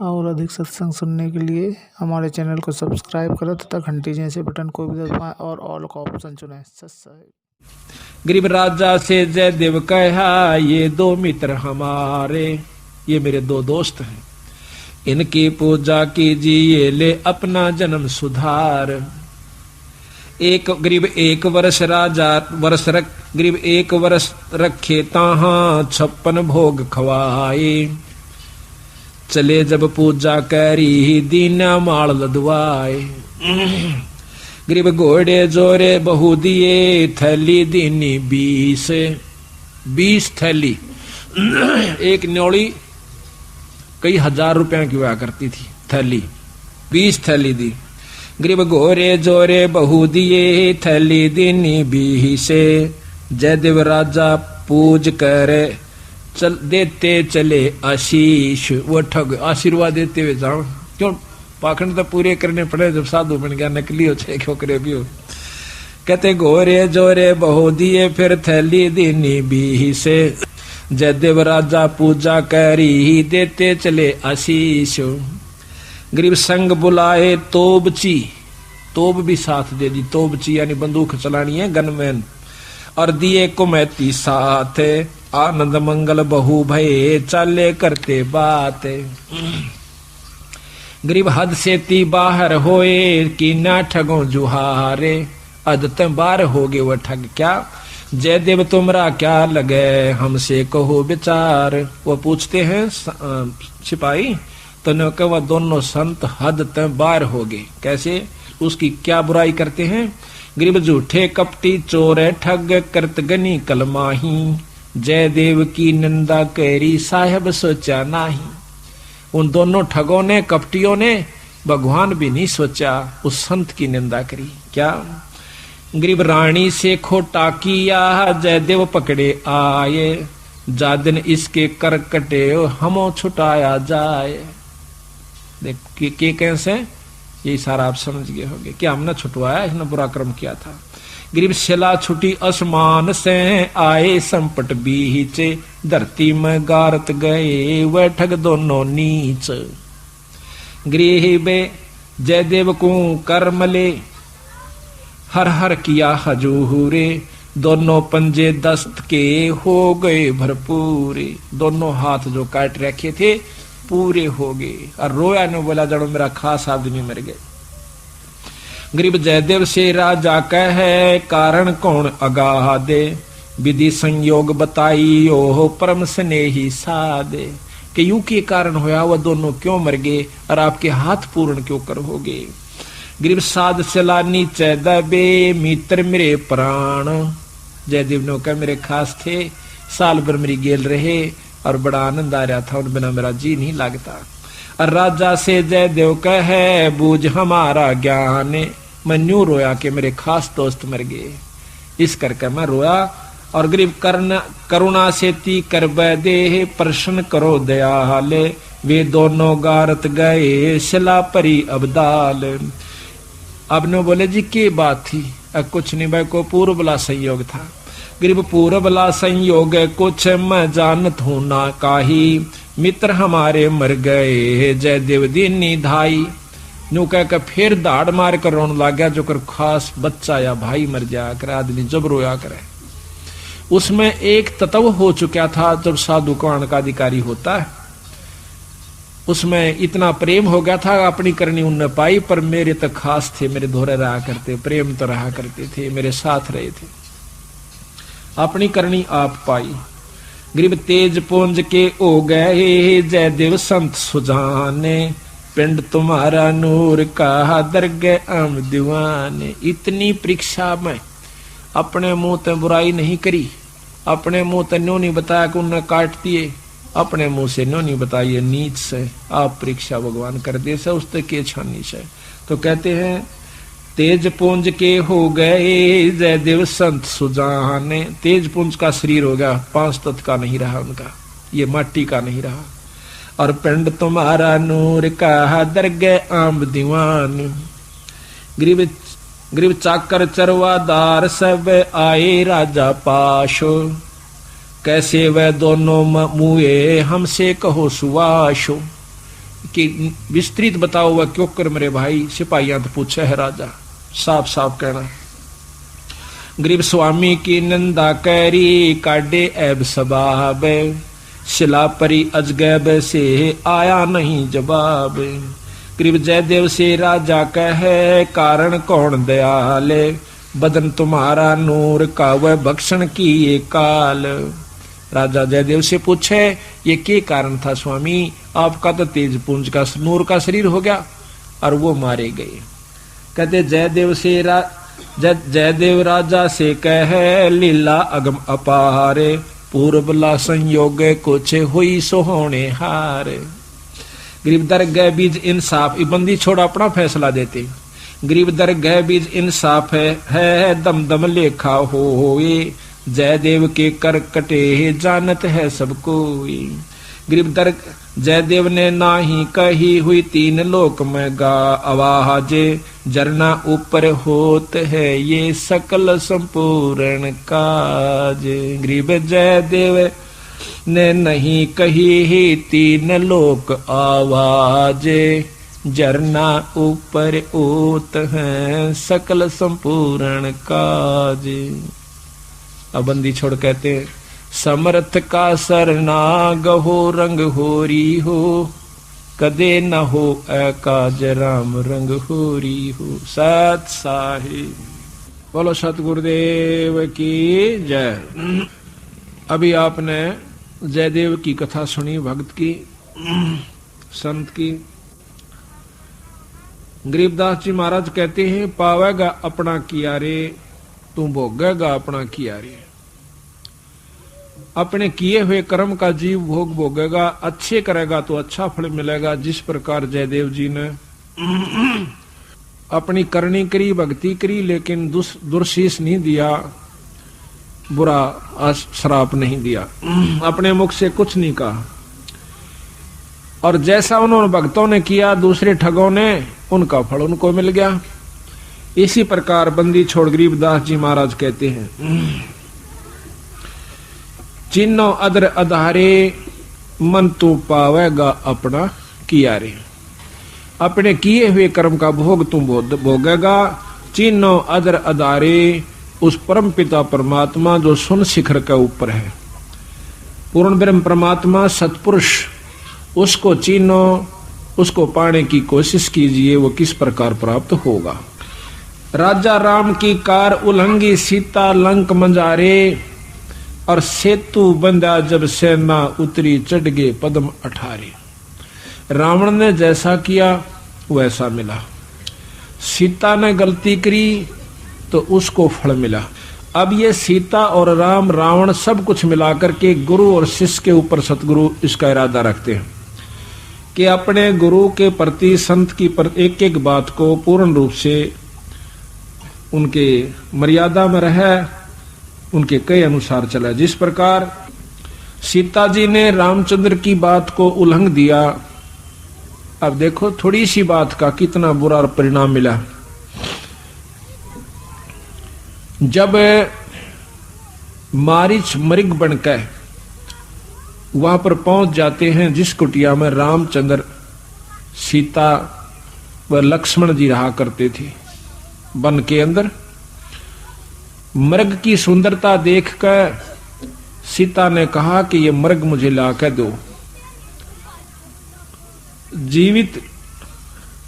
और अधिक सत्संग सुनने के लिए हमारे चैनल को सब्सक्राइब करें तथा घंटी जैसे बटन को भी दबाएं और ऑल का ऑप्शन चुनें। सत्संग। गरीब राजा से जयदेव कहा, ये दो मित्र हमारे, ये मेरे दो दोस्त हैं, इनकी पूजा कीजिए, ले अपना जन्म सुधार। एक गरीब एक वर्ष राजा गरीब एक वर्ष रखे ताहा 56 भोग खवाए। चले जब पूजा करी दीना माल लदवाए। गरीब घोड़े जोरे बहु दिए, थैली दीनी 20 थैली। एक न्योली कई हजार रुपया की हुआ करती थी थैली, 20 थैली दी। गरीब घोरे जोरे बहु दिए, थैली दीनी 20। जयदेव राजा पूज करे चल देते चले आशीष। वो ठग आशीर्वाद देते हुए जाओ, क्यों पाखंड तो पूरे करने पड़े, जब साधु बन गया नकली हो चाहे खोकरे भी हो। कहते घोरे जोरे बहु दिए, फिर थैली दीनी 20। जयदेव राजा पूजा करी देते चले आशीष। गरीब संग बुलाए तोबची, तोब भी साथ दे दी, तोबची यानी बंदूक चलानी है, गनमैन। और दिए कुमैती साथ, आनंद मंगल बहु भये, चाले करते बात। गरीब हद से ती बाहर होए, कि ना ठगो जुहारे। अदत बार हो गए वह ठग क्या, जयदेव तुमरा क्या लगे, हमसे कहो विचार। वो पूछते हैं सिपाही, तो न कह वह दोनों संत हद तक बार हो गए। कैसे, उसकी क्या बुराई करते हैं। गरीब झूठे कपटी चोर ठग करत गनी कलमाही, जयदेव की निंदा करी साहेब सोचा नाही। उन दोनों ठगों ने कपटियों ने भगवान भी नहीं सोचा, उस संत की निंदा करी। क्या, गरीब रानी से खोटा किया, जयदेव पकड़े आए, जादिन इसके कर कटे हमो छुटाया जाए। देख के कैसे, यही सारा आप समझ गए होंगे कि हमने छुटवाया, इसने बुरा कर्म किया था। गरीब शिला छुटी आसमान से, आए संपट बीचे, धरती में गारत गए वह ठग दोनों नीच। गरीब जयदेव को कर्मले, हर हर किया हजूरे, दोनों पंजे दस्त के हो गए भरपूरे। दोनों हाथ जो काट रखे थे पूरे हो गए। और रोया ने बोला, जड़ो मेरा खास आदमी मर गए। गरीब जयदेव से राजा कहे, कारण कौन अगाह दे, विधि संयोग बताई ओह परम स्नेही सादे। कि यूं के कारण होया, वह दोनों क्यों मर गए और आपके हाथ पूर्ण क्यों कर हो गए। गरीब साध चला नीचे दबे, मित्र मेरे प्राण। जयदेव ने कहा मेरे खास थे, साल भर मेरी गेल रहे और बड़ा आनंद आ रहा था, उन बिना मेरा जी नहीं लगता। और राजा से जयदेव कहे, बूझ हमारा ज्ञान, मैं न्यू रोया कि मेरे खास दोस्त मर गए, इस करके मैं रोया। और गरीब करुणा से ती कर दे, प्रश्न करो दयाले, वे दोनों गारत गए शिला परी अबदाल। अब ने बोले जी की बात थी, कुछ नहीं भाई, को पूर्व बला संयोग था। गरीब पूर्व बला संयोग कुछ मैं जानत हूं ना काही, मित्र हमारे मर गए जयदेव दीनी धाई। न्यू कह कर फिर दाड़ मार कर रोने लग गया, जो कर खास बच्चा या भाई मर जाया करे, आदमी जब रोया करे। उसमें एक तत्व हो चुका था, जब साधु कौन का अधिकारी होता है, उसमें इतना प्रेम हो गया था, अपनी करनी उनने पाई, पर मेरे तो खास थे, मेरे धोरे रहा करते, प्रेम तो रहा करते थे, मेरे साथ रहे थे, अपनी करनी आप पाई। गरीब तेज पुंज के हो गए जयदेव संत सुजाने, पिंड तुम्हारा नूर का दरगह आम दीवाने। इतनी परीक्षा में अपने मुंह ते बुराई नहीं करी, अपने मुंह ते न्यों नहीं बताया कि उन्हें काट दिए, अपने मुंह से न्यों नहीं बताइए नीच से आप परीक्षा भगवान कर दे से उसते के छानी से। तो कहते हैं तेज पुंज के हो गए जयदेव संत सुजाने। तेज पुंज का शरीर हो गया, 5 तत्व का नहीं रहा उनका, ये माटी का नहीं रहा। और पिंड तुम्हारा नूर का दरगह आम दीवान। गरीब चाकर चरवादार सब आए राजा पाशो, कैसे वह दोनों मुए हमसे कहो सुवाशो। कि विस्तृत बताओ वह क्यों कर मेरे भाई। सिपाहियां तो पूछे है राजा, साफ साफ कहना। गरीब स्वामी की निंदा कैरी काटे ऐब सबाब, शिला परी अजगैब से आया नहीं जवाब। गरीब जयदेव से राजा कहे कारण कौन दयाल, बदन तुम्हारा नूर का वह भक्षण की ये काल। राजा जयदेव से पूछे ये क्या कारण था स्वामी, आपका तो तेज पुंज का नूर का शरीर हो गया और वो मारे गए। कहते जयदेव राजा से कहे लीला अगम अपारे, पूर्वला संयोग कुछ हुई सोहोने हार। गरीब दर गए बीज इंसाफ, बंदी छोड़ अपना फैसला देते। गरीब दर गए बीज इंसाफ है दम दम लेखा होए, जयदेव के कर कटे जानत है सबको। गरीब दर जयदेव ने नाही कही हुई तीन लोक में गा आवाज, जरना ऊपर होत है ये सकल संपूर्ण काज। गरीब जयदेव ने नहीं कही ही तीन लोक आवाज, जरना ऊपर होत है सकल संपूर्ण काज। अब बंदी छोड़ कहते हैं समर्थ का सरना गहो रंग होरी हो, कदे न हो काज राम रंग होरी हो। सत साहिब बोलो सतगुरुदेव की जय। अभी आपने जयदेव की कथा सुनी, भक्त की, संत की। गरीबदास जी महाराज कहते हैं पावेगा अपना किया रे, तू भोगेगा अपना किया रे। अपने किए हुए कर्म का जीव भोग भोगेगा, अच्छे करेगा तो अच्छा फल मिलेगा। जिस प्रकार जयदेव जी ने अपनी करनी करी, भक्ति करी, लेकिन दुर्शीष नहीं दिया, बुरा श्राप नहीं दिया, अपने मुख से कुछ नहीं कहा। और जैसा उन्होंने भक्तों ने किया दूसरे ठगों ने, उनका फल उनको मिल गया। इसी प्रकार बंदी छोड़ गरीबदास जी महाराज कहते हैं चिन्नो अदर अधारे, मन तू पावेगा अपना किया रे। अपने किए हुए कर्म का भोग तू भोगेगा। चिन्नो अदर अधारे, उस परम पिता परमात्मा जो सुन शिखर के ऊपर है, पूर्ण ब्रह्म परमात्मा सतपुरुष, उसको चिन्हो, उसको पाने की कोशिश कीजिए, वो किस प्रकार प्राप्त होगा। राजा राम की कार उल्लंघी, सीता लंक मंजारे, और सेतु बंदा जब सेना उतरी, चढ़ गए पद्म 18। रावण ने जैसा किया वैसा मिला, सीता ने गलती करी तो उसको फल मिला। अब ये सीता और राम रावण सब कुछ मिलाकर के गुरु और शिष्य के ऊपर सतगुरु इसका इरादा रखते हैं कि अपने गुरु के प्रति, संत की एक एक बात को पूर्ण रूप से उनके मर्यादा में रहे, उनके कई अनुसार चला। जिस प्रकार सीता जी ने रामचंद्र की बात को उल्लंघ दिया, अब देखो थोड़ी सी बात का कितना बुरा परिणाम मिला। जब मारीच मृग बनकर वहां पर पहुंच जाते हैं, जिस कुटिया में रामचंद्र, सीता व लक्ष्मण जी रहा करते थे वन के अंदर, मृग की सुंदरता देखकर सीता ने कहा कि ये मृग मुझे लाकर दो। जीवित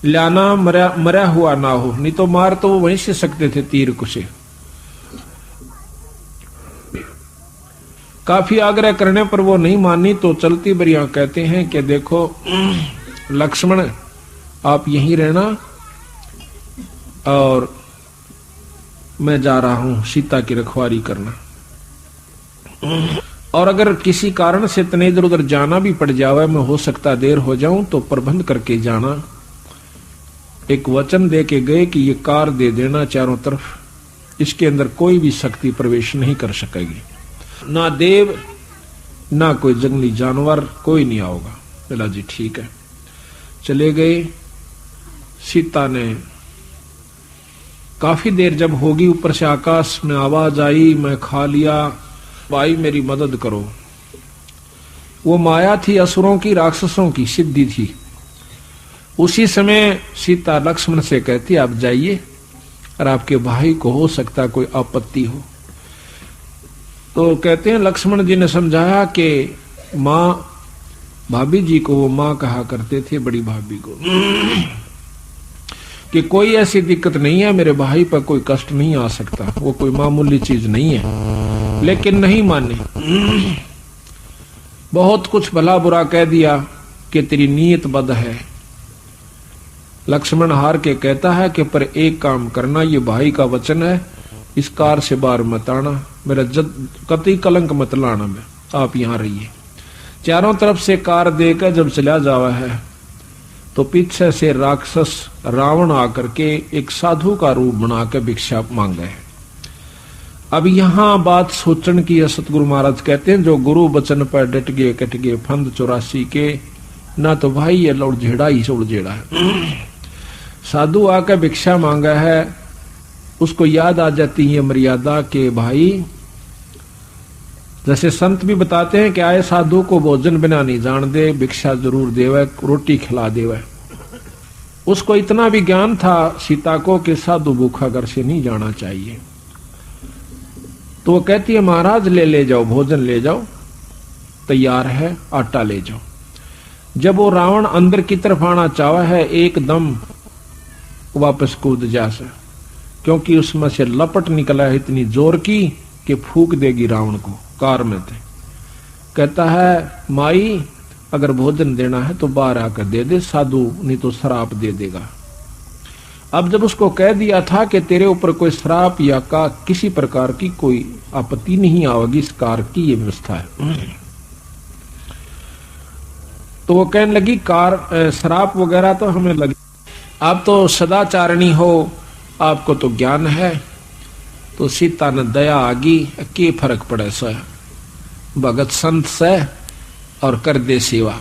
लाना, मरा हुआ ना हो, नहीं तो मार तो वो वहीं से सकते थे तीर से। काफी आग्रह करने पर वो नहीं मानी, तो चलती बरिया कहते हैं कि देखो लक्ष्मण, आप यहीं रहना और मैं जा रहा हूं सीता की रखवाली करना, और अगर किसी कारण से तने इधर उधर जाना भी पड़ जावे, मैं हो सकता देर हो जाऊं, तो प्रबंध करके जाना। एक वचन दे के गए कि ये कार दे देना चारों तरफ, इसके अंदर कोई भी शक्ति प्रवेश नहीं कर सकेगी, ना देव ना कोई जंगली जानवर, कोई नहीं आओगा। बोला जी ठीक है। चले गए। सीता ने काफी देर जब होगी, ऊपर से आकाश में आवाज आई, मैं खा लिया, भाई मेरी मदद करो। वो माया थी असुरों की, राक्षसों की सिद्धि थी उसी समय सीता लक्ष्मण से कहती आप जाइए, और आपके भाई को हो सकता कोई आपत्ति हो। तो कहते हैं लक्ष्मण जी ने समझाया कि माँ, भाभी जी को वो माँ कहा करते थे, बड़ी भाभी को, कि कोई ऐसी दिक्कत नहीं है, मेरे भाई पर कोई कष्ट नहीं आ सकता, वो कोई मामूली चीज नहीं है। लेकिन नहीं माने, बहुत कुछ भला बुरा कह दिया कि तेरी नीयत बद है। लक्ष्मण हार के कहता है कि पर एक काम करना, ये भाई का वचन है, इस कार से बाहर मत आना, मेरा कतई कलंक मत लाना, में आप यहां रहिए। चारों तरफ से कार देकर जब चला जावा है तो पीछे से राक्षस रावण आकर के एक साधु का रूप बनाकर भिक्षा मांगे है। अब यहां बात सोचने की है। सतगुरु महाराज कहते हैं जो गुरु वचन पर डट गए कट गए फंद 84 के, ना तो भाई ये लौट झेड़ा ही से उड़झेड़ा है। साधु आकर भिक्षा मांगा है, उसको याद आ जाती है मर्यादा के भाई, जैसे संत भी बताते हैं कि आए साधु को भोजन बिना नहीं जान दे, भिक्षा जरूर देवे, रोटी खिला देवे। उसको इतना भी ज्ञान था सीता को कि साधु भूखा घर से नहीं जाना चाहिए। तो वो कहती है महाराज ले जाओ, भोजन ले जाओ, तैयार है, आटा ले जाओ। जब वो रावण अंदर की तरफ आना चाहा है, एकदम वापस कूद जा से, क्योंकि उसमें से लपट निकला है इतनी जोर की कि फूक देगी रावण को। कार में थे, कहता है माई अगर भोजन देना है तो बाहर आकर दे दे, साधु नहीं तो श्राप दे देगा। अब जब उसको कह दिया था कि तेरे ऊपर कोई श्राप या का किसी प्रकार की कोई आपत्ति नहीं आवेगी, इस कार की ये व्यवस्था है, तो वो कहने लगी कार श्राप वगैरह तो हमें लगी, आप तो सदाचारणी हो, आपको तो ज्ञान है। तो सीता ने दया आगी, के फर्क पड़े से भगत संत से और कर दे सेवा।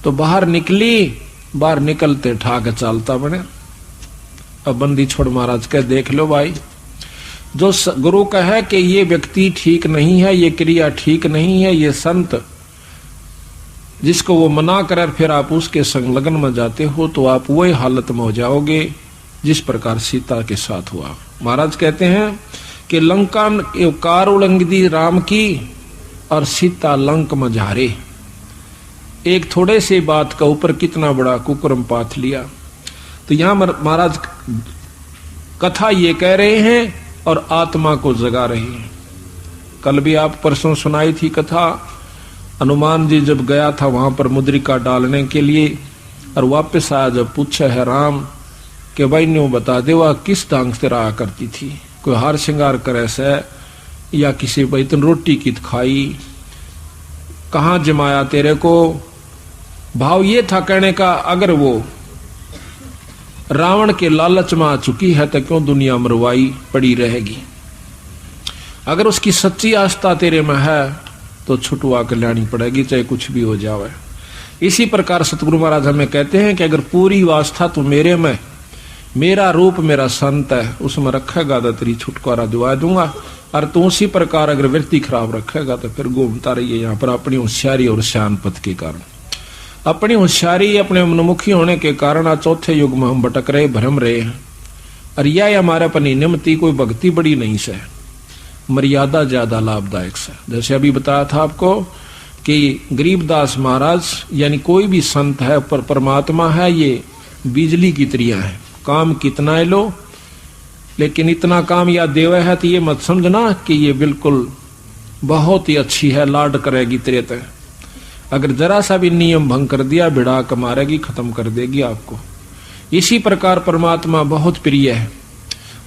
तो बाहर निकली, बाहर निकलते ठाक चालता बने। अब बंदी छोड़ महाराज कह देख लो भाई, जो गुरु कहे कि ये व्यक्ति ठीक नहीं है, ये क्रिया ठीक नहीं है, ये संत जिसको वो मना कर फिर आप उसके संलग्न में जाते हो तो आप वही हालत में हो जाओगे जिस प्रकार सीता के साथ हुआ। महाराज कहते हैं कि लंका कार उलंघी राम की और सीता लंक में झारे। एक थोड़े से बात का ऊपर कितना बड़ा कुकर्म पाथ लिया। तो यहां महाराज कथा ये कह रहे हैं और आत्मा को जगा रहे हैं। कल भी आप परसों सुनाई थी कथा, हनुमान जी जब गया था वहां पर मुद्रिका डालने के लिए और वापस आया, जब पूछा है राम कि भाई ने बता दे वह किस ढंग से रहा करती थी, कोई हार श्रृंगार करे से या किसी बैतन रोटी की खाई, कहाँ जमाया तेरे को। भाव ये था कहने का अगर वो रावण के लालच में आ चुकी है तो क्यों दुनिया मरवाई पड़ी रहेगी, अगर उसकी सच्ची आस्था तेरे में है तो छुटवा कर लानी पड़ेगी चाहे कुछ भी हो जावे। इसी प्रकार सतगुरु महाराज हमें कहते हैं कि अगर पूरी आस्था तो मेरे में, मेरा रूप मेरा संत है उसमें रखेगा तो तेरी छुटकारा दिवा दूंगा, और तू उसी प्रकार अगर वृत्ति खराब रखेगा तो फिर घूमता रहिए यहाँ पर अपनी होशियारी और श्यानपत के कारण। अपनी होशियारी अपने मनमुखी होने के कारण आज चौथे युग में हम भटक रहे, भ्रम रहे हैं। और यह हमारे अपनी नियमती कोई भक्ति बड़ी नहीं से, मर्यादा ज्यादा लाभदायक से। जैसे अभी बताया था आपको कि गरीबदास महाराज यानी कोई भी संत है पर परमात्मा है, ये बिजली की तरह है, काम कितना है लो, लेकिन इतना काम या देवे है तो ये मत समझना कि ये बिल्कुल बहुत ही अच्छी है, लाड करेगी तेरे तक। अगर जरा सा भी नियम भंग कर दिया भिड़ा कर मारेगी, खत्म कर देगी आपको। इसी प्रकार परमात्मा बहुत प्रिय है,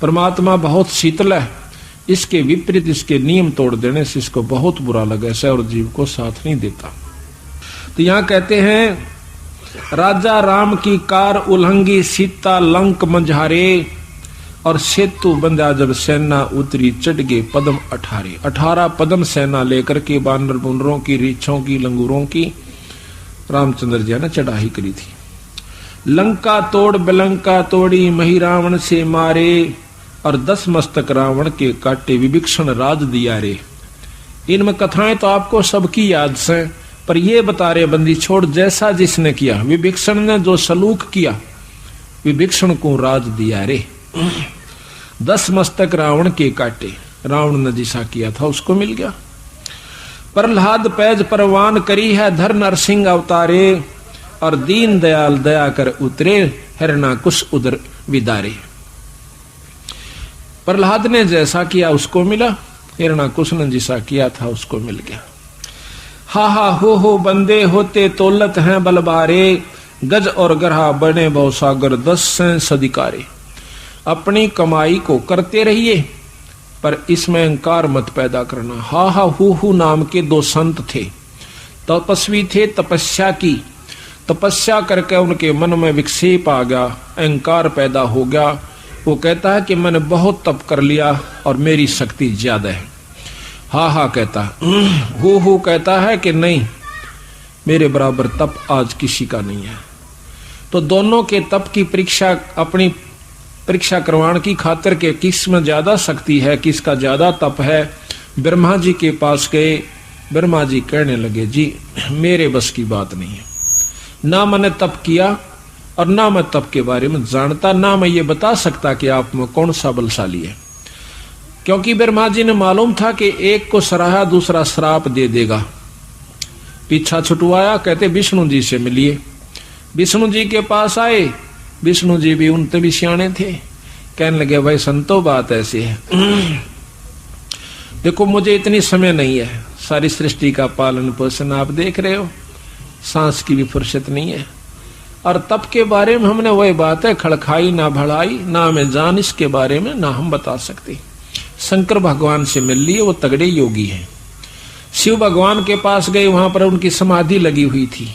परमात्मा बहुत शीतल है, इसके विपरीत इसके नियम तोड़ देने से इसको बहुत बुरा लगे से और जीव को साथ नहीं देता। तो यहां कहते हैं राजा राम की कार उल्लंघी सीता लंक मंझारे, और सेतु बंधा जब सेना उतरी चढ़ गए पदम 18 पदम सेना लेकर के बानर बुनरों की, रीछों की, लंगूरों की रामचंद्र जी ने चढ़ाई करी थी। लंका तोड़ बिलंका तोड़ी मही रावण से मारे, और 10 मस्तक रावण के काटे विभीषण राज दिया रे। इनमें कथाएं तो आपको सबकी याद से, पर ये बता रहे बंदी छोड़, जैसा जिसने किया, विभीषण ने जो सलूक किया, विभीषण को राज दिया रे। 10 मस्तक रावण के काटे, रावण ने जिसा किया था उसको मिल गया। प्रहलाद पैज परवान करी है, धर नरसिंह अवतारे, और दीन दयाल दया कर उतरे, हिरणाकुश उदर विदारे। प्रहलाद ने जैसा किया उसको मिला, हिरणाकुश ने जिसा किया था उसको मिल गया। हा हा हो बंदे होते तोलत हैं बलबारे, गज और गरहा बने भवसागर 10 सेंस अधिकारे। अपनी कमाई को करते रहिए पर इसमें अहंकार मत पैदा करना। हा हा हु नाम के 2 संत थे, तपस्वी थे, तपस्या की, तपस्या करके उनके मन में विक्षेप आ गया, अहंकार पैदा हो गया। वो कहता है कि मैंने बहुत तप कर लिया और मेरी शक्ति ज्यादा है। हा हा कहता, हु कहता है कि नहीं, मेरे बराबर तप आज किसी का नहीं है। तो दोनों के तप की परीक्षा, अपनी परीक्षा करवाने की खातिर के किस में ज्यादा शक्ति है, किसका ज्यादा तप है, ब्रह्मा जी के पास गए। ब्रह्मा जी कहने लगे, जी मेरे बस की बात नहीं है, ना मैंने तप किया और ना मैं तप के बारे में जानता, ना मैं ये बता सकता कि आप में कौन सा बलशाली है। क्योंकि ब्रह्मा जी ने मालूम था कि एक को सराहा दूसरा श्राप दे देगा। पीछा छुटवाया, कहते विष्णु जी से मिलिए। विष्णु जी के पास आए, विष्णु जी भी उनते भी सियाने थे। कहने लगे, भाई संतो बात ऐसी है, देखो मुझे इतनी समय नहीं है, सारी सृष्टि का पालन पोषण आप देख रहे हो, सांस की भी फुर्सत नहीं है, और तप के बारे में हमने वही बात है, खड़खाई ना भड़ाई, ना हमें जान इसके बारे में, ना हम बता सकते। शंकर भगवान से मिल लिए, वो तगड़े योगी हैं। शिव भगवान के पास गए, वहां पर उनकी समाधि लगी हुई थी।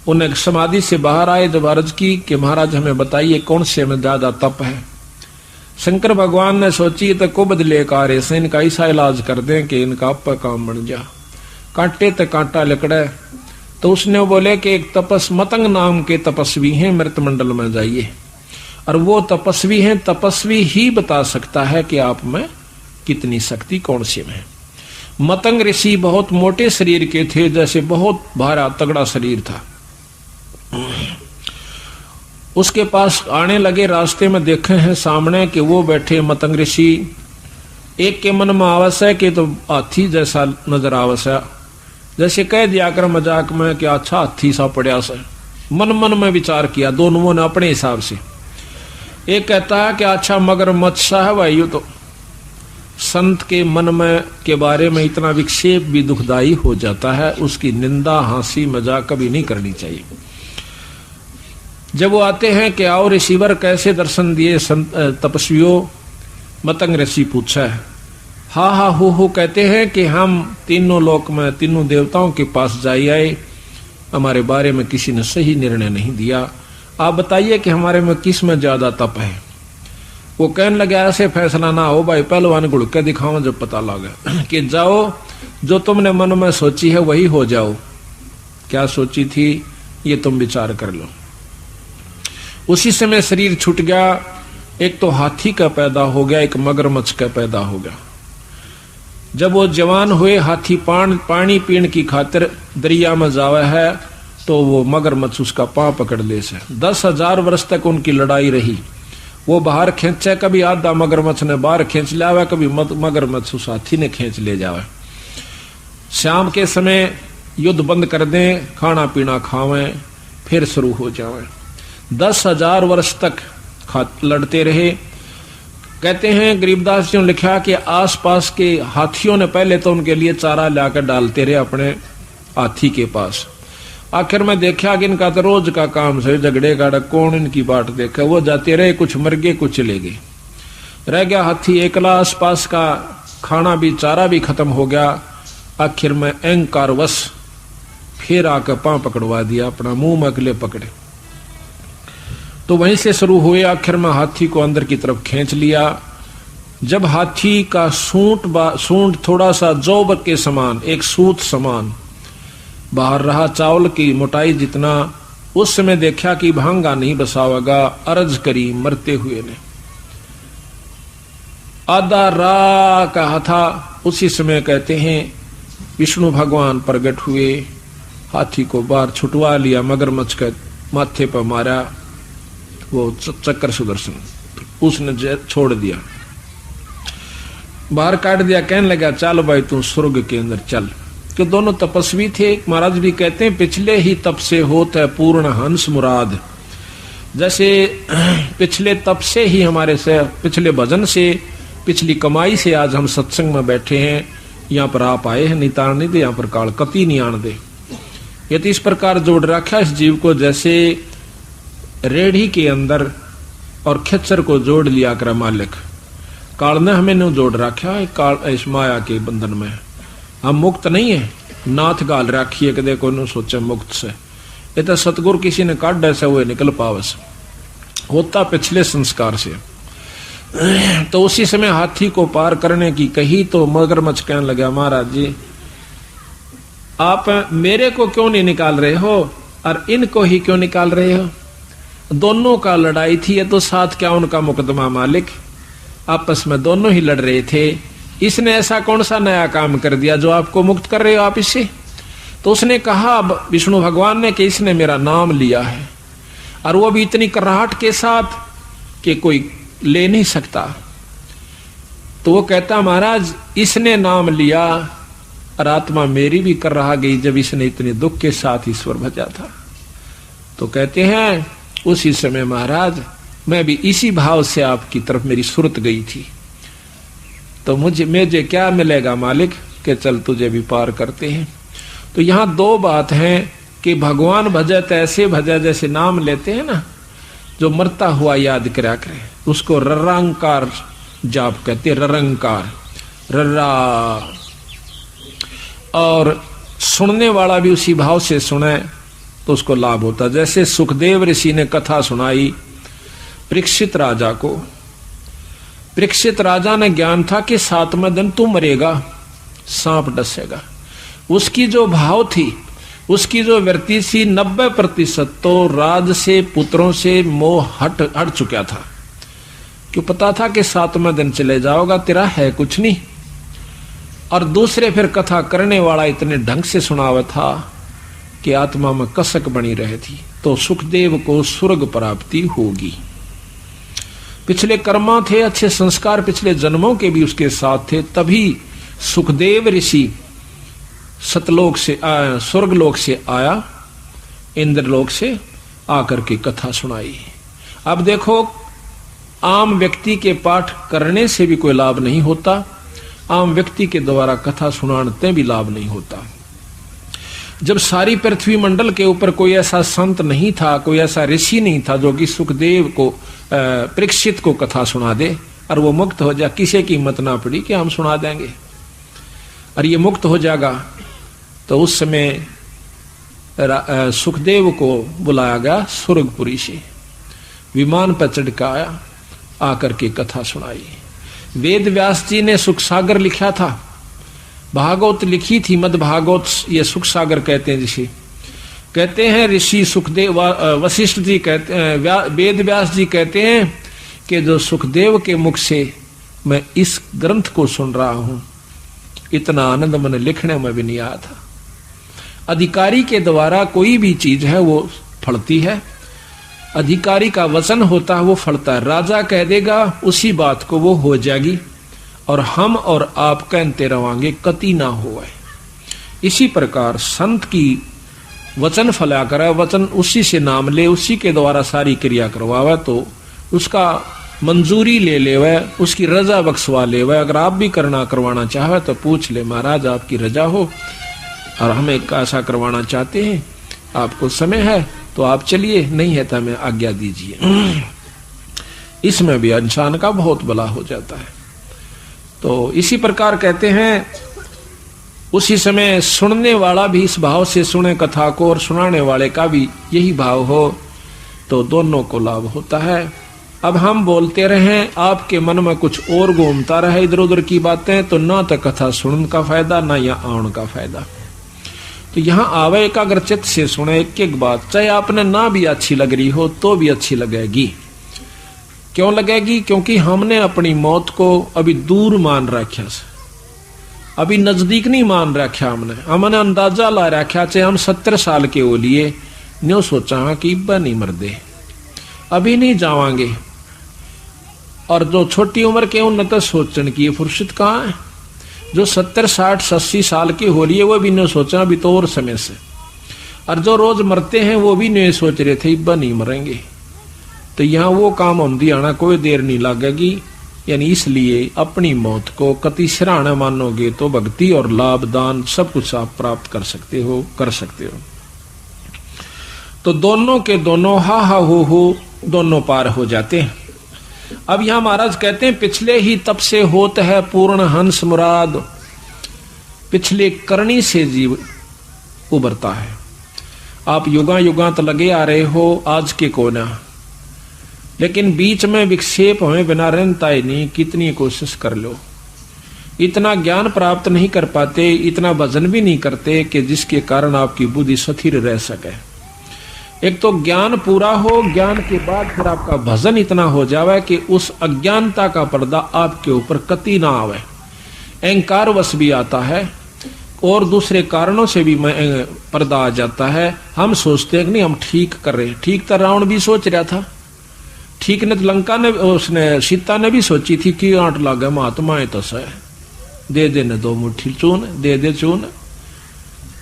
उन्हें समाधि से बाहर आए, जब अर्ज की कि महाराज हमें बताइए कौन से में ज्यादा तप है। शंकर भगवान ने सोची तो को बदले कार्य से इनका ऐसा इलाज कर दें कि इनका आप काम बन जा। कांटे ते कांटा लकड़े, तो उसने बोले कि एक मतंग नाम के तपस्वी हैं, मृत मंडल में जाइए, और वो तपस्वी हैं, तपस्वी ही बता सकता है कि आप में कितनी शक्ति कौन से में। मतंग ऋषि बहुत मोटे शरीर के थे, जैसे बहुत भारा तगड़ा शरीर था। उसके पास आने लगे, रास्ते में देखे हैं सामने कि वो बैठे मतंग ऋषि। एक के मन में आवस है कि तो हाथी जैसा नजर आवस है, जैसे कह दिया कर मजाक में कि अच्छा हाथी सा पड़ा सा। मन मन में विचार किया दोनों ने अपने हिसाब से। एक कहता है कि अच्छा मगरमच्छ सा है भाई। तो संत के मन में के बारे में इतना विक्षेप भी दुखदाई हो जाता है, उसकी निंदा हंसी मजाक कभी नहीं करनी चाहिए। जब वो आते हैं कि आओ ऋषिवर कैसे दर्शन दिए तपस्वियों, मतंग ऋषि पूछा है। हा हा हो कहते हैं कि हम तीनों लोक में तीनों देवताओं के पास जाई आए, हमारे बारे में किसी ने सही निर्णय नहीं दिया। आप बताइए कि हमारे में किस में ज्यादा तप है। वो कहने लगे ऐसे फैसला ना हो भाई, पहलवान गुड़ के दिखाओ जब पता लगे कि जाओ जो तुमने मन में सोची है वही हो जाओ। क्या सोची थी ये तुम विचार कर लो। उसी समय शरीर छूट गया, एक तो हाथी का पैदा हो गया, एक मगरमच्छ का पैदा हो गया। जब वो जवान हुए, हाथी पानी पीने की खातिर दरिया में जावा है, तो वो मगरमच्छ उसका पांव पकड़ ले से। 10,000 वर्ष तक उनकी लड़ाई रही। वो बाहर खींचे, कभी आधा मगरमच्छ ने बाहर खींच लिया हुआ, कभी मगरमच्छ उस हाथी ने खींच ले जावा। शाम के समय युद्ध बंद कर दें, खाना पीना खावें, फिर शुरू हो जावे। 10,000 वर्ष तक लड़ते रहे। कहते हैं गरीबदास जी ने लिखा कि आसपास के हाथियों ने पहले तो उनके लिए चारा लाकर डालते रहे अपने हाथी के पास। आखिर में देखा कि इनका तो रोज का काम से झगड़े का, कौन इनकी बाट देखे। वो जाते रहे, कुछ मर गए कुछ चले गए, रह गया हाथी एकला। आसपास का खाना भी चारा भी खत्म हो गया। आखिर में अहंकारवश फिर आकर पांव पकड़वा दिया, अपना मुंह में अगले पकड़े। तो वहीं से शुरू हुए, आखिर में हाथी को अंदर की तरफ खींच लिया। जब हाथी का सूंड थोड़ा सा जौ के समान, एक सूत समान बाहर रहा, चावल की मोटाई जितना, उस समय देखा कि भांगा नहीं बसावेगा। अर्ज करी मरते हुए ने, आधा रा कहा था। उसी समय कहते हैं विष्णु भगवान प्रकट हुए, हाथी को बाहर छुटवा लिया, मगरमच्छ के माथे पर मारा वो चक्र सुदर्शन, उसने छोड़ दिया, बाहर काट दिया। कहने लगा चल भाई तू स्वर्ग के अंदर चल। कि दोनों तपस्वी थे। महाराज भी कहते हैं पिछले ही तप से होत है पूर्ण हंस मुराद। जैसे पिछले तप से ही हमारे से, पिछले भजन से, पिछली कमाई से आज हम सत्संग में बैठे हैं, यहाँ पर आप आए हैं। नितार नहीं दे यहाँ पर काल कति नहीं आन दे। ये तो इस प्रकार जोड़ रखा इस जीव को जैसे रेढ़ी के अंदर और खच्चर को जोड़ लिया कर मालिक। काल ने हमें नहीं जोड़ रखा है, काल इस माया के बंधन में हम मुक्त नहीं है। नाथ गाल राखी है कदे को सोचे मुक्त से, ये तो सतगुरु किसी ने काट ऐसे हुए निकल पावस, होता पिछले संस्कार से। तो उसी समय हाथी को पार करने की कही तो मगरमच्छ कहने लगा महाराज जी आप मेरे को क्यों नहीं निकाल रहे हो और इनको ही क्यों निकाल रहे हो? दोनों का लड़ाई थी, ये तो साथ क्या उनका मुकदमा मालिक, आपस में दोनों ही लड़ रहे थे। इसने ऐसा कौन सा नया काम कर दिया जो आपको मुक्त कर रहे हो आप इससे? तो उसने कहा विष्णु भगवान ने कि इसने मेरा नाम लिया है, और वो भी इतनी कराहट के साथ कि कोई ले नहीं सकता। तो वो कहता महाराज इसने नाम लिया और आत्मा मेरी भी कर रहा गई जब इसने इतने दुख के साथ ईश्वर भजा था। तो कहते हैं उसी समय महाराज मैं भी इसी भाव से आपकी तरफ मेरी सुरत गई थी। तो मुझे क्या मिलेगा मालिक के चल तुझे भी पार करते हैं। तो यहाँ दो बात है कि भगवान भजत ऐसे भजा जैसे नाम लेते हैं ना, जो मरता हुआ याद करा करे उसको ररंकार जाप कहते, ररंकार रर्रा। और सुनने वाला भी उसी भाव से सुने तो उसको लाभ होता। जैसे सुखदेव ऋषि ने कथा सुनाई परीक्षित राजा को। परीक्षित राजा ने ज्ञान था कि 7वें दिन तू मरेगा, सांप डसेगा। उसकी जो भाव थी, उसकी जो वृत्ति थी, 90% तो राज से पुत्रों से मोह हट चुका था। क्यों पता था कि 7वें दिन चले जाओगा, तेरा है कुछ नहीं। और दूसरे फिर कथा करने वाला इतने ढंग से सुनावा था कि आत्मा में कसक बनी रही थी। तो सुखदेव को स्वर्ग प्राप्ति होगी। पिछले कर्मा थे, अच्छे संस्कार पिछले जन्मों के भी उसके साथ थे, तभी सुखदेव ऋषि सतलोक से स्वर्गलोक से आया, इंद्रलोक से आकर के कथा सुनाई। अब देखो आम व्यक्ति के पाठ करने से भी कोई लाभ नहीं होता, आम व्यक्ति के द्वारा कथा सुनाने भी लाभ नहीं होता। जब सारी पृथ्वी मंडल के ऊपर कोई ऐसा संत नहीं था, कोई ऐसा ऋषि नहीं था जो कि सुखदेव को परीक्षित को कथा सुना दे और वो मुक्त हो जाए, किसी की हिम्मत ना पड़ी कि हम सुना देंगे और ये मुक्त हो जाएगा। तो उस समय सुखदेव को बुलाया गया स्वर्गपुरी से, विमान पर चढ़ के आया, आकर के कथा सुनाई। वेद व्यास जी ने सुख सागर लिखा था, भागवत लिखी थी, मद भागवत ये सुख सागर कहते हैं जिसे कहते हैं। ऋषि सुखदेव वशिष्ठ जी कहते हैं, वेद व्यास जी कहते हैं कि जो सुखदेव के मुख से मैं इस ग्रंथ को सुन रहा हूं, इतना आनंद मन लिखने में भी नहीं आया था। अधिकारी के द्वारा कोई भी चीज है वो फलती है, अधिकारी का वचन होता है वो फलता है। राजा कह देगा उसी बात को वो हो जाएगी, और हम और आप कहते रवांगे कति ना होए। इसी प्रकार संत की वचन फला करे, वचन उसी से नाम ले, उसी के द्वारा सारी क्रिया करवावे, तो उसका मंजूरी ले लेवे, उसकी रजा बख्शवा लेवे। अगर आप भी करवाना चाहे तो पूछ ले महाराज आपकी रजा हो और हम एक ऐसा करवाना चाहते हैं, आपको समय है तो आप चलिए, नहीं है तो हमें आज्ञा दीजिए। इसमें भी इंसान का बहुत भला हो जाता है। तो इसी प्रकार कहते हैं उसी समय सुनने वाला भी इस भाव से सुने कथा को, और सुनाने वाले का भी यही भाव हो तो दोनों को लाभ होता है। अब हम बोलते रहें, आपके मन में कुछ और घूमता रहे इधर उधर की बातें, तो ना तो कथा सुनने का फायदा ना यहाँ आने का फायदा। तो यहाँ आवे एकाग्रचित से सुने एक एक बात, चाहे आपने ना भी अच्छी लग रही हो तो भी अच्छी लगेगी। क्यों लगेगी? क्योंकि हमने अपनी मौत को अभी दूर मान रखा। अभी नजदीक नहीं मान रखा हमने अंदाजा ला रखा चाहे हम 70 साल के हो लिए न्यो सोचा हाँ कि इब्बा नहीं मरदे, अभी नहीं जावांगे। और जो छोटी उम्र के उन तो सोचने की फुर्सत कहाँ है, जो 70 60 80 साल के हो लिए वो भी नहीं सोचा अभी तो और समय से, और जो रोज मरते हैं वो भी नहीं सोच रहे थे इब्बा नहीं मरेंगे। तो यहाँ वो काम हम आना कोई देर नहीं लगेगी। यानी इसलिए अपनी मौत को कति सराहना मानोगे तो भक्ति और लाभ दान सब कुछ आप प्राप्त कर सकते हो। तो दोनों के दोनों हा हो दोनों पार हो जाते हैं। अब यहां महाराज कहते हैं पिछले ही तप से होत है पूर्ण हंस मुराद, पिछले करनी से जीव उबरता है। आप युगा युगांत लगे आ रहे हो आज के कोना, लेकिन बीच में विक्षेप हमें बिना रहता ही नहीं, कितनी कोशिश कर लो इतना ज्ञान प्राप्त नहीं कर पाते, इतना भजन भी नहीं करते कि जिसके कारण आपकी बुद्धि स्थिर रह सके। एक तो ज्ञान पूरा हो, ज्ञान के बाद फिर आपका भजन इतना हो जावे कि उस अज्ञानता का पर्दा आपके ऊपर कति ना आवे। अहंकार वश भी आता है और दूसरे कारणों से भी पर्दा आ जाता है। हम सोचते हैं कि नहीं हम ठीक कर रहे हैं, ठीक तो रावण भी सोच रहा था, ठीक ने तो लंका ने उसने सीता ने भी सोची थी कि आंट लागे महात्मा तो सह दे दे न 2 मुट्ठी चून, दे दे चून।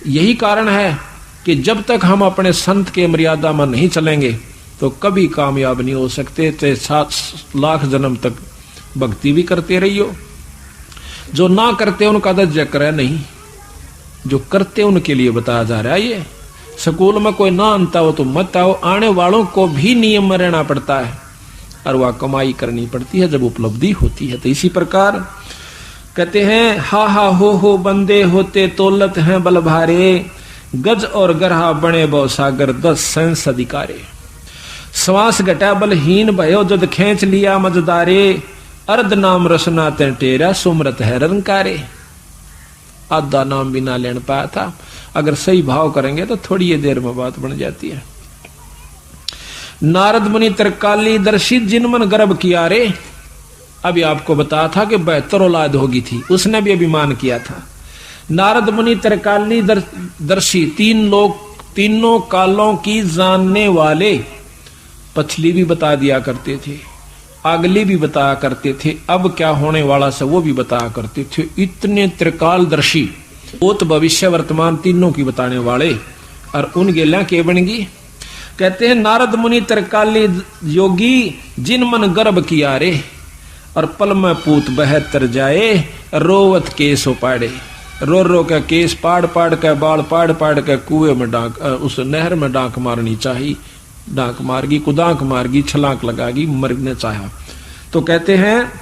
यही कारण है कि जब तक हम अपने संत के मर्यादा में नहीं चलेंगे तो कभी कामयाब नहीं हो सकते, चाहे 7 लाख जन्म तक भक्ति भी करते रहियो। जो ना करते उनका तो जिक्र है नहीं, जो करते उनके लिए बताया जा रहा है। ये स्कूल में कोई ना आनता हो तो मत आओ, आने वालों को भी नियम में रहना पड़ता है और वह कमाई करनी पड़ती है जब उपलब्धि होती है। तो इसी प्रकार कहते हैं हा हो बंदे होते तोलत हैं बल भारे, गज और गरहा बने बो सागर 10 सेंस अधिकारे। श्वास घटा बलहीन भयो जद खेच लिया मजदारे, अर्ध नाम रसना ते टेरा सुमरत है रंकारे। आधा नाम भी ना लेन पाया था, अगर सही भाव करेंगे तो थोड़ी ही देर में बात बन जाती है। नारद मुनि तरकाली दर्शित जिन मन गर्भ किया रे, अभी आपको बताया था कि 72 औलाद होगी थी, उसने भी अभिमान किया था। नारद मुनि तरकाली दर्शी, 3 लोग तीनों कालों की जानने वाले, पछली भी बता दिया करते थे, अगली भी बताया करते थे, अब क्या होने वाला से वो भी बताया करते थे। इतने त्रिकालदर्शी, भूत भविष्य वर्तमान तीनों की बताने वाले, और उन गेला के बनेगी। कहते हैं नारद मुनि तरकाली योगी जिन मन गर्भ किया रे, और पल में पूत बहतर जाए रोवत केस पाड़े। रो रो के केस पाड़ पाड़ के बाल पाड़ पाड़ के कुएं में डांक, उस नहर में डांक मारनी चाहिए, डांक मारगी कुदांक मारगी छलांक लगागी मरने चाहा। तो कहते हैं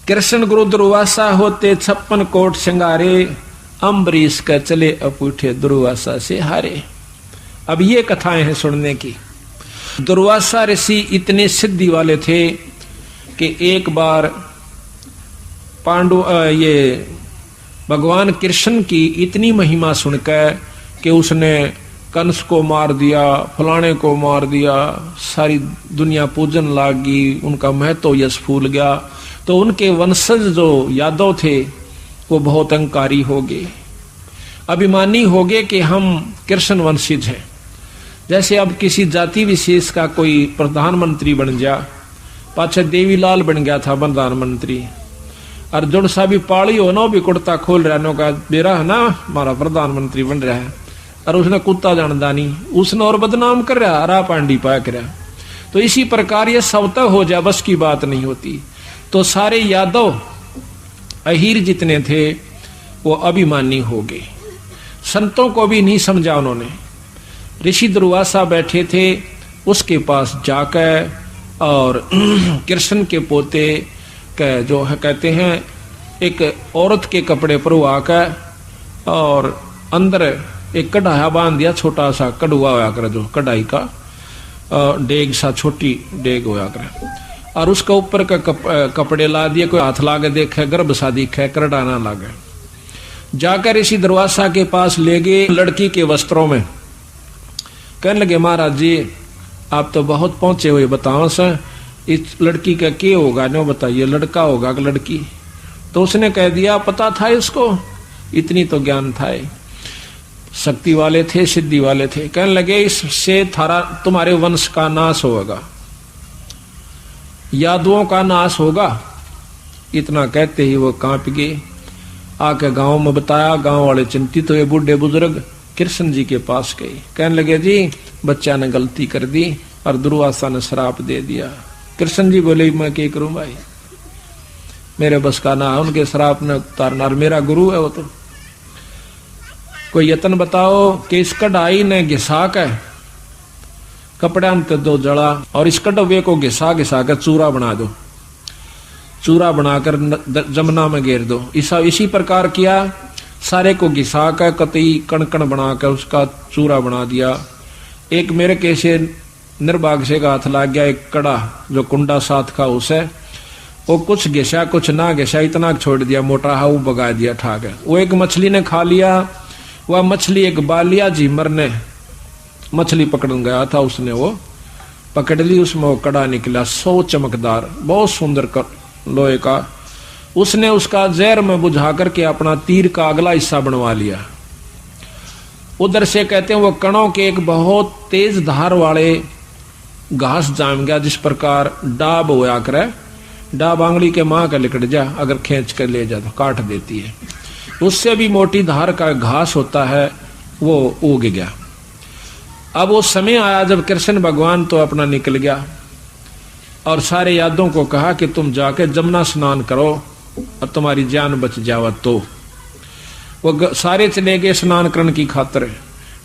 कृष्ण गुरु दुर्वासा होते 56 कोट श्रृंगारे, अम्बरीश का चले अपूठे दुर्वासा से हारे। अब ये कथाएं हैं सुनने की। दुर्वासा ऋषि इतने सिद्धि वाले थे कि एक बार ये भगवान कृष्ण की इतनी महिमा सुनकर कि उसने कंस को मार दिया, फलाने को मार दिया, सारी दुनिया पूजन लागी, उनका महत्व यश फूल गया। तो उनके वंशज जो यादव थे वो बहुत अहंकारी हो गए, अभिमानी हो गए कि हम कृष्ण वंशिज हैं। जैसे अब किसी जाति विशेष का कोई प्रधानमंत्री बन जा, पाछे देवीलाल बन गया था प्रधानमंत्री, और जुड़ सा भी पाड़ी हो ना भी कुर्ता खोल रहा का बेरा है ना हमारा प्रधानमंत्री बन रहा है, और उसने कुत्ता जानदा नहीं, उसने और बदनाम कर रहा, हरा पांडी पाया कर रहा। तो इसी प्रकार ये सबता हो जाए बस की बात नहीं होती। तो सारे यादव अहीर जितने थे वो अभिमानी हो गए, संतों को भी नहीं समझा उन्होंने। ऋषि दुर्वासा बैठे थे, उसके पास जाकर और कृष्ण के पोते के जो है कहते हैं एक औरत के कपड़े पर आकर और अंदर एक कढ़ाया बांध दिया, छोटा सा कड़ुआ होया करे जो कढ़ाई का डेग सा, छोटी डेग होया करे, और उसके ऊपर का कपड़े ला दिए, कोई हाथ लागे देखे गर्भ सा दिखे, करड़ा ना लागे। जाकर ऋषि दुर्वासा के पास ले गए लड़की के वस्त्रों में, कहने लगे महाराज जी आप तो बहुत पहुंचे हुए, बताओ सर इस लड़की का क्या होगा, नो बताइए लड़का होगा कि लड़की। तो उसने कह दिया पता था इसको, इतनी तो ज्ञान था, शक्ति वाले थे, सिद्धि वाले थे। कहने लगे इससे थारा तुम्हारे वंश का नाश होगा, यादवों का नाश होगा। इतना कहते ही वो कांप गए, आके गांव में बताया। गांव वाले चिंतित हुए, बूढ़े बुजुर्ग कृष्ण जी के पास गए, कहने लगे जी बच्चा ने गलती कर दी और दुर्वासा ने श्राप दे दिया। कृष्ण जी बोले मैं क्या करूं भाई, मेरे बस का ना, उनके श्राप ने उतारना, मेरा गुरु है वो तो। कोई यत्न बताओ कि इस कढ़ाई ने घिसा के कपड़े अंत दो जड़ा और इस कड़वे को घिसा घिसा कर चूरा बना दो, चूरा बनाकर जमुना में घेर दो। इसी प्रकार किया, सारे को घिसा कर कतई कण बनाकर उसका चूरा बना दिया। एक मेरे कैसे निर्भाग्य से का हाथ लग गया, एक कड़ा जो कुंडा साथ का उसे वो कुछ घिसा कुछ ना घिसा, इतना छोड़ दिया, मोटा हाउ बगा दिया ठाक है। वो एक मछली ने खा लिया, वह मछली एक बालिया झीमर ने मछली पकड़ने गया था, उसने वो पकड़ ली, उसमें वो कड़ा निकला 100 चमकदार, बहुत सुंदर लोहे का। उसने उसका जहर में बुझा करके अपना तीर का अगला हिस्सा बनवा लिया। उधर से कहते हैं वो कणों के एक बहुत तेज धार वाले घास जाम गया, जिस प्रकार डाब होया करे, डाब आंगली के मां का लिकट जा, अगर खींच कर ले जा तो काट देती है, उससे भी मोटी धार का घास होता है, वो उग गया। अब वो समय आया जब कृष्ण भगवान तो अपना निकल गया और सारे यादों को कहा कि तुम जाके जमुना स्नान करो और तुम्हारी जान बच जावत। तो वो सारे चले गए स्नान करने की खातिर।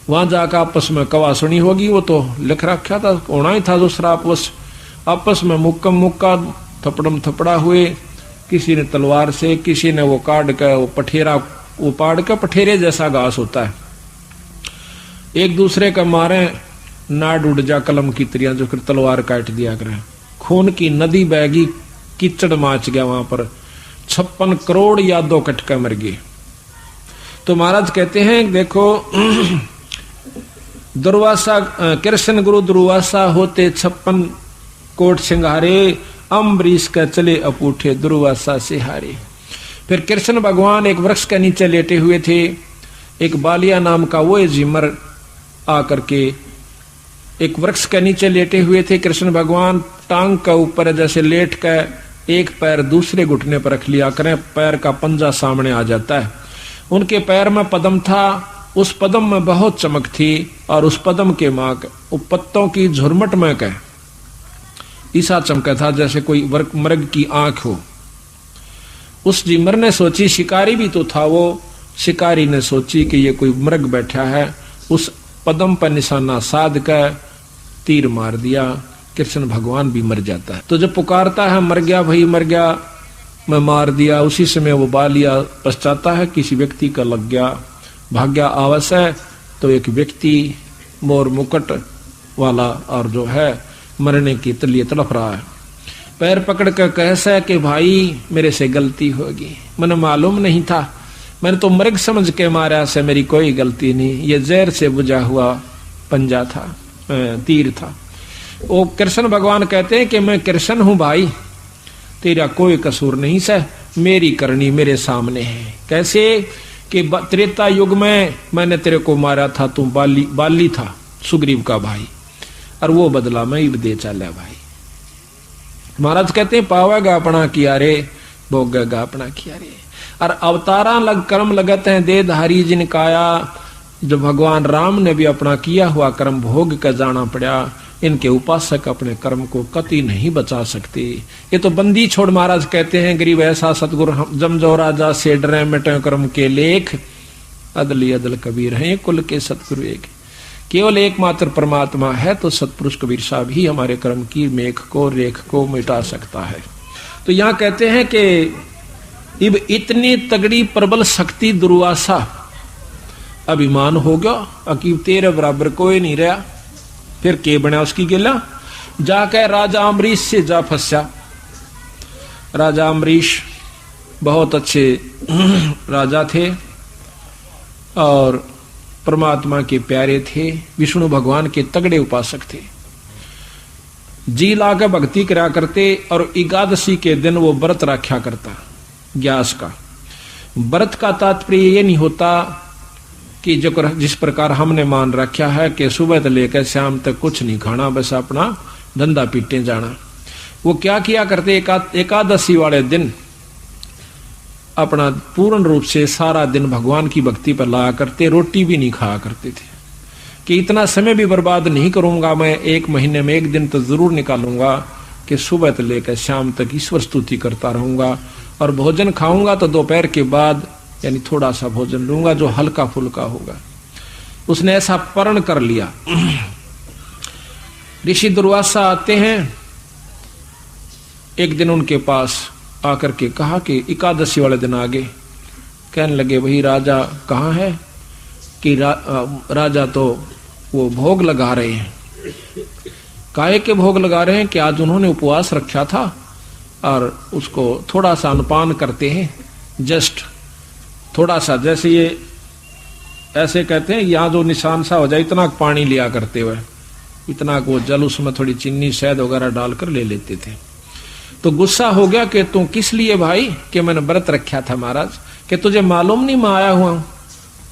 वहां जाकर आपस में कवा सुनी होगी, वो तो लिख रखा था, होना ही था जो श्रापवश। आपस में मुक्कम मुक्का थपड़म थपड़ा हुए, किसी ने तलवार से, किसी ने वो काट कर वो पठेरा वो पाड़ कर, पठेरे जैसा घास होता है, एक दूसरे का मारे नाड़ उड़ जा कलम की तरिया, जो फिर तलवार काट दिया करे। खून की नदी बहगी, कीचड़ माच गया वहां पर, 56 करोड़ यादव कटका मर गए। तो महाराज कहते हैं देखो दुर्वासा, कृष्ण गुरु दुर्वासा होते 56 कोट सिंगारे, अम्बरीश का चले अपूठे दुर्वासा से हारे। फिर कृष्ण भगवान एक वृक्ष के नीचे लेटे हुए थे, एक बालिया नाम का वो झिमर आकर के एक वृक्ष के नीचे लेटे हुए थे। कृष्ण भगवान टांग का ऊपर जैसे लेट कर एक पैर दूसरे घुटने पर रख लिया करें, पैर का पंजा सामने आ जाता है। उनके पैर में पद्म था, उस पद्म में बहुत चमक थी और उस पद्म के माक पत्तों की झुरमट में कह ईसा चमका था जैसे कोई मृग की आंख हो। उस झिमर ने सोची, शिकारी भी तो था वो, शिकारी ने सोची कि ये कोई मृग बैठा है, उस पद्म पर निशाना साध कर तीर मार दिया। कृष्ण भगवान भी मर जाता है। तो जब पुकारता है मर गया भाई मर गया, मैं मार दिया, उसी समय वो बालिया पछताता है, किसी व्यक्ति का लग गया, भाग्या आवश्य है। तो एक व्यक्ति मोर मुकुट वाला और जो है मरने की लिए तड़प रहा है, पैर पकड़ कर कहसा कि भाई मेरे से गलती होगी, मैंने मालूम नहीं था, मैंने तो मृग समझ के मारा से, मेरी कोई गलती नहीं, ये जहर से बुझा हुआ पंजा था, तीर था। वो कृष्ण भगवान कहते हैं कि मैं कृष्ण हूं भाई, तेरा कोई कसूर नहीं सह, मेरी करनी मेरे सामने है। कैसे कि त्रेता युग में मैंने तेरे को मारा था, तू बाली था, सुग्रीव का भाई, और वो बदला मैं इब दे चला भाई। महाराज कहते हैं पावेगा अपना किया रे, भोगेगा अपना किया रे। और अवतारा लग कर्म लगत हैं देहधारी जिनकाया, जो भगवान राम ने भी अपना किया हुआ कर्म भोग कर जाना पड़ा। इनके उपासक अपने कर्म को कति नहीं बचा सकते। ये तो बंदी छोड़ महाराज कहते हैं, गरीब ऐसा सतगुरु जम जो राजा से डरे मिटे कर्म के लेख, अदली अदल कबीर हैं कुल के सतगुरु एक। केवल एकमात्र परमात्मा है तो सतपुरुष कबीर साहब ही हमारे कर्म की मेघ को रेख को मिटा सकता है। तो यहाँ कहते हैं कि इब इतनी तगड़ी प्रबल शक्ति दुर्वासा, अभिमान हो गया, अकीब तेरे बराबर कोई नहीं रहा। फिर के बना उसकी गिला, जाकर राजा अम्बरीश से जा फंसा। राजा अम्बरीश बहुत अच्छे राजा थे और परमात्मा के प्यारे थे, विष्णु भगवान के तगड़े उपासक थे, जी लाकर भक्ति करा करते और एकादशी के दिन वो व्रत रखा करता। ग्यास का। व्रत का तात्पर्य ये नहीं होता कि जो जिस प्रकार हमने मान रखा है कि सुबह से लेकर शाम तक कुछ नहीं खाना, बस अपना धंधा पीटे जाना। वो क्या किया करते, एकादशी वाले दिन अपना पूर्ण रूप से सारा दिन भगवान की भक्ति पर लाया करते, रोटी भी नहीं खाया करते थे कि इतना समय भी बर्बाद नहीं करूंगा, मैं एक महीने में एक दिन तो जरूर निकालूंगा कि सुबह से लेकर शाम तक ईश्वर स्तुति करता रहूंगा, और भोजन खाऊंगा तो दोपहर के बाद यानी थोड़ा सा भोजन लूंगा जो हल्का फुल्का होगा। उसने ऐसा प्रण कर लिया। ऋषि दुर्वासा आते हैं, एक दिन उनके पास आकर के कहा कि एकादशी वाले दिन आ गए। कहने लगे वही राजा कहाँ है कि राजा तो वो भोग लगा रहे हैं। काहे के भोग लगा रहे हैं कि आज उन्होंने उपवास रखा था और उसको थोड़ा सा अनुपान करते हैं, जस्ट थोड़ा सा, जैसे ये ऐसे कहते हैं यहाँ जो निशान सा हो जाए इतना पानी लिया करते हुए, इतना को जल, उसमें थोड़ी चीनी शहद वगैरह डालकर ले लेते थे। तो गुस्सा हो गया कि तू किस लिए भाई, कि मैंने व्रत रखा था महाराज, कि तुझे मालूम नहीं मैं आया हुआ हूं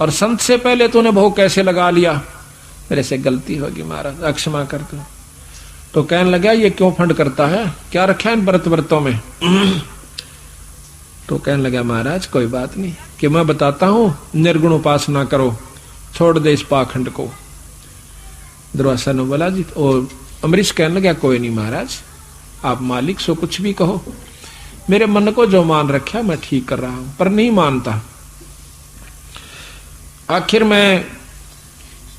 और संत से पहले तूने भोग कैसे लगा लिया। मेरे से गलती होगी महाराज, अक्षमा कर दो। तो कहने लगा ये क्यों फंड करता है, क्या रखा है इन व्रतों में। तो कहने लगा महाराज कोई बात नहीं, कि मैं बताता हूं, निर्गुण उपासना करो, छोड़ दे इस पाखंड को। दुर्वासा ने बोला जी, और अमरीश कहने लगा कोई नहीं महाराज, आप मालिक सो कुछ भी कहो, मेरे मन को जो मान रखा मैं ठीक कर रहा हूं, पर नहीं मानता। आखिर में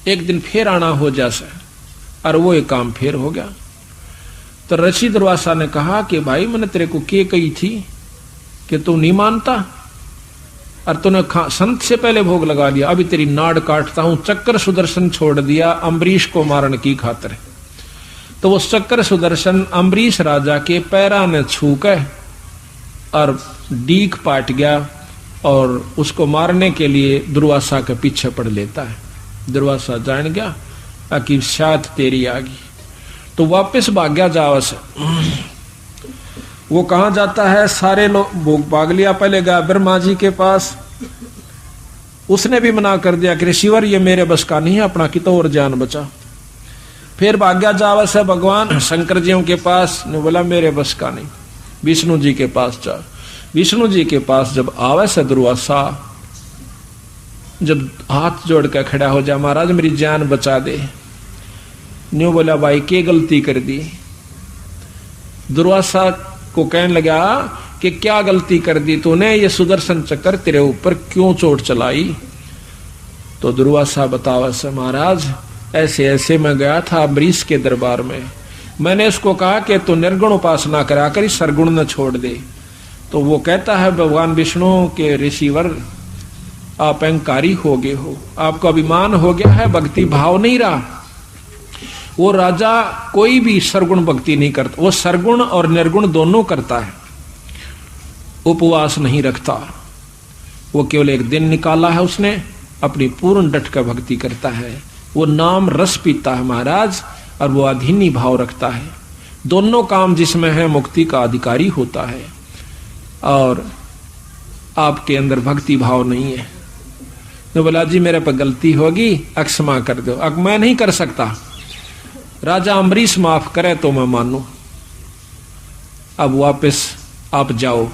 एक दिन फिर आना हो जैसा, और वो एक काम फिर हो गया। तो ऋषि दुर्वासा ने कहा कि भाई मैंने तेरे को क्या कही थी कि तू नहीं मानता, और तूने संत से पहले भोग लगा लिया, अभी तेरी नाड़ काटता हूं। चक्कर सुदर्शन छोड़ दिया अम्बरीश को मारने की खातिर। तो वो चक्कर सुदर्शन अम्बरीश राजा के पैरा ने छू कर और डीक पाट गया, और उसको मारने के लिए दुर्वासा के पीछे पड़ लेता है। दुर्वासा जान गया कि शायद तेरी आ गई, तो वापस भाग गया जावस। वो कहाँ जाता है, सारे लोग भोग भाग लिया, पहले गया ब्रह्मा जी के पास, उसने भी मना कर दिया कि ऋषिवर ये मेरे बस का नहीं है, अपना कितो और जान बचा। फिर भाग्या जावस है भगवान शंकर जियों के पास, ने बोला मेरे बस का नहीं, विष्णु जी के पास जा। विष्णु जी के पास जब आवे से दुर्वासा, जब हाथ जोड़ कर खड़ा हो जा, महाराज मेरी जान बचा दे। न्यू बोला भाई क्या गलती कर दी। दुर्वासा को कहने लगा कि क्या गलती कर दी तूने, ये सुदर्शन चक्कर तेरे ऊपर क्यों चोट चलाई। तो दुर्वासा बतावा से महाराज ऐसे ऐसे मैं गया था अम्बरीश के दरबार में, मैंने उसको कहा कि तू निर्गुण उपासना करा कर इस सरगुण न छोड़ दे। तो वो कहता है भगवान विष्णु के ऋषिवर आप अहंकारी हो गए हो, आपको अभिमान हो गया है, भक्ति भाव नहीं रहा। वो राजा कोई भी सरगुण भक्ति नहीं करता, वो सरगुण और निर्गुण दोनों करता है, उपवास नहीं रखता। वो केवल एक दिन निकाला है उसने, अपनी पूर्ण डट कर भक्ति करता है। वो नाम रस पीता है महाराज, और वो अधीनी भाव रखता है। दोनों काम जिसमें है मुक्ति का अधिकारी होता है, और आपके अंदर भक्ति भाव नहीं है। तो बोला जी मेरे पर गलती होगी, क्षमा कर दो। अब मैं नहीं कर सकता, राजा अम्बरीश माफ करे तो मैं मानू। अब वापस आप जाओ।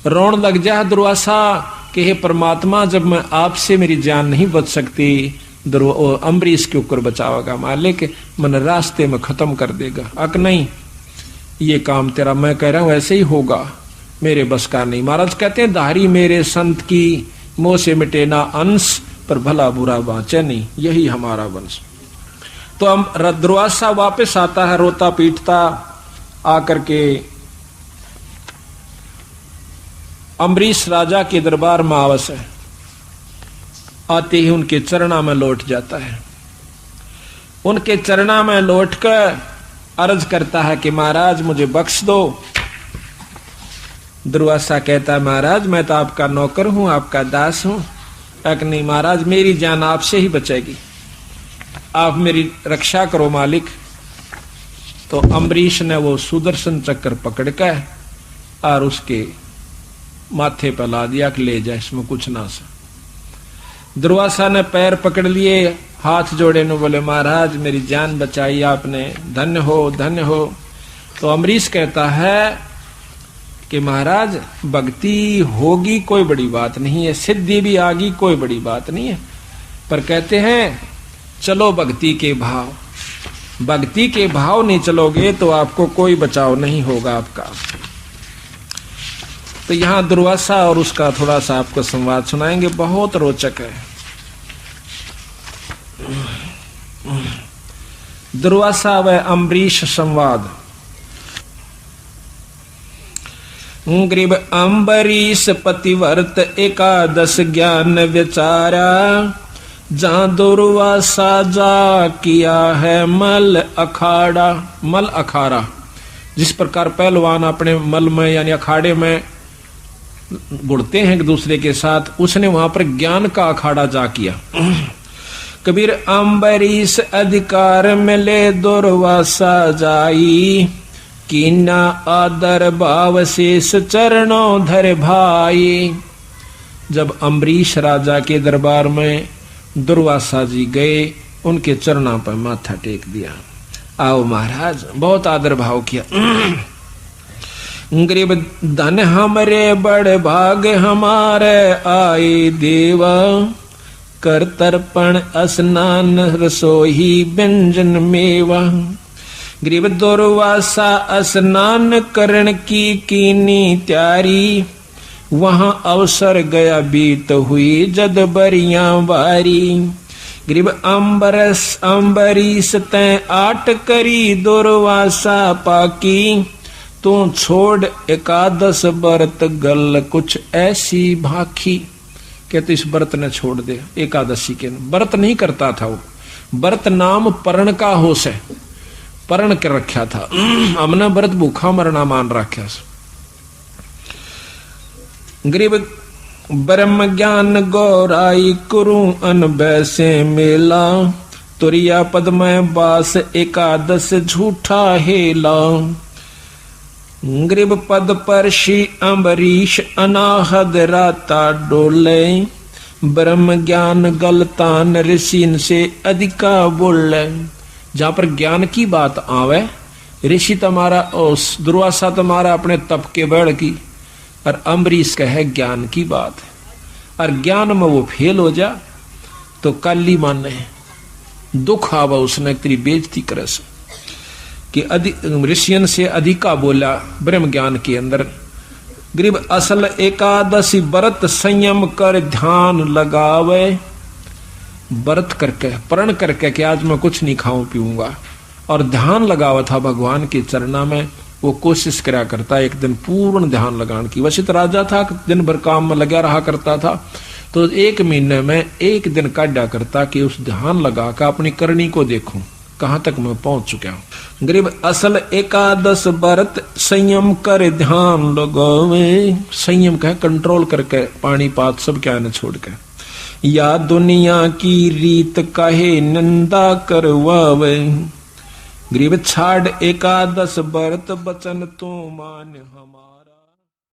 रोन लग जा दुर्वासा कि हे परमात्मा, जब मैं आपसे मेरी जान नहीं बच सकती, अम्बरीश के ऊपर बचावेगा मालिक, मन रास्ते में खत्म कर देगा। अक नहीं, ये काम तेरा मैं कह रहा हूं ऐसे ही होगा, मेरे बस का नहीं। महाराज कहते हैं धारी मेरे संत की मोह से मिटे ना अंश, पर भला बुरा बाँचे नहीं, यही हमारा वंश। तो हम दुर्वासा वापस आता है रोता पीटता, आकर के अम्बरीश राजा के दरबार में आवस है। आते ही उनके चरणा में लौट जाता है। उनके चरणा में लौटकर अर्ज करता है कि महाराज मुझे बख्श दो। दुर्वासा कहता है महाराज मैं तो आपका नौकर हूं, आपका दास हूं। नहीं महाराज मेरी जान आपसे ही बचेगी, आप मेरी रक्षा करो मालिक। तो अम्बरीश ने वो सुदर्शन चक्र पकड़कर और उसके माथे पर ला दिया कि ले जा, इसमें कुछ ना सा। दुर्वासा ने पैर पकड़ लिए, हाथ जोड़े न बोले महाराज मेरी जान बचाई आपने, धन्य हो धन्य हो। तो अम्बरीश कहता है कि महाराज भक्ति होगी कोई बड़ी बात नहीं है, सिद्धि भी आगी कोई बड़ी बात नहीं है, पर कहते हैं चलो भक्ति के भाव, भक्ति के भाव नहीं चलोगे तो आपको कोई बचाव नहीं होगा आपका। तो यहां दुर्वासा और उसका थोड़ा सा आपको संवाद सुनाएंगे, बहुत रोचक है। दुर्वासा व अम्बरीश संवाद। ग्रीब अम्बरीश पतिव्रत एकादश ज्ञान विचारा, जहां दुर्वासा जा किया है मल अखाड़ा। मल अखाड़ा, जिस प्रकार पहलवान अपने मल में यानी अखाड़े में गुड़ते हैं एक दूसरे के साथ, उसने वहां पर ज्ञान का अखाड़ा जा किया। कबीर अम्बरीश अधिकार मिले दुर्वासा जाई, कीना आदर भाव शेष चरणों धर भाई। जब अम्बरीश राजा के दरबार में दुर्वासा जी गए, उनके चरणों पर माथा टेक दिया। आओ महाराज, बहुत आदर भाव किया। गरीब धन हमरे बड़ भाग हमारे आए देवा, कर तर्पण स्नान रसोई व्यंजन मेवा। गरीब दुर्वासा स्नान करण की कीनी त्यारी, वहां अवसर गया बीत हुई जद बरियां बारी। गरीब अम्बरीश तैं आट करी दुर्वासा पाकी, तू छोड़ एकादश व्रत गल कुछ ऐसी भाखी। कहते इस व्रत ने छोड़ दे, एकादशी के व्रत नहीं करता था वो, व्रत नाम परण का होश है, परण कर रखा था, हमने व्रत भूखा मरना मान रखा। गरीब ब्रह्म ज्ञान गौराई कुरु अन बैसे मेला, तुरिया पद में बास एकादश झूठा हेला। गरीब पद पर श्री अम्बरीश अनाहद राता डोले, ब्रह्म ज्ञान गलतान ऋषि से अधिका बोले। जहां पर ज्ञान की बात आवे, ऋषि तुम्हारा दुर्वासा तुम्हारा अपने तप के बढ़ की, और अम्बरीश कहे ज्ञान की बात है, और ज्ञान में वो फेल हो जा तो काली माने दुख आवा, उसने तेरी बेइज्जती करे से कि ऋषियन से अधिका बोला ब्रह्म ज्ञान के अंदर। गरीब असल एकादशी व्रत संयम कर ध्यान लगावे, व्रत करके प्रण करके कि आज मैं कुछ नहीं खाऊं पीऊंगा, और ध्यान लगावा था भगवान के चरणा में। वो कोशिश करा करता एक दिन पूर्ण ध्यान लगाने की। वशिष्ठ राजा था, दिन भर काम में लगा रहा करता था, तो एक महीने में एक दिन काटा करता कि उस ध्यान लगा कर अपनी करनी को देखूं कहां तक मैं पहुंच चुका हूं। गरीब असल एकादश व्रत संयम कर ध्यान लगावे, संयम कहे कंट्रोल करके पानी पात सब क्या न छोड़ के, या दुनिया की रीत कहे निंदा करवावे। गरीब छाड़ एकादश व्रत बचन तो मान हम।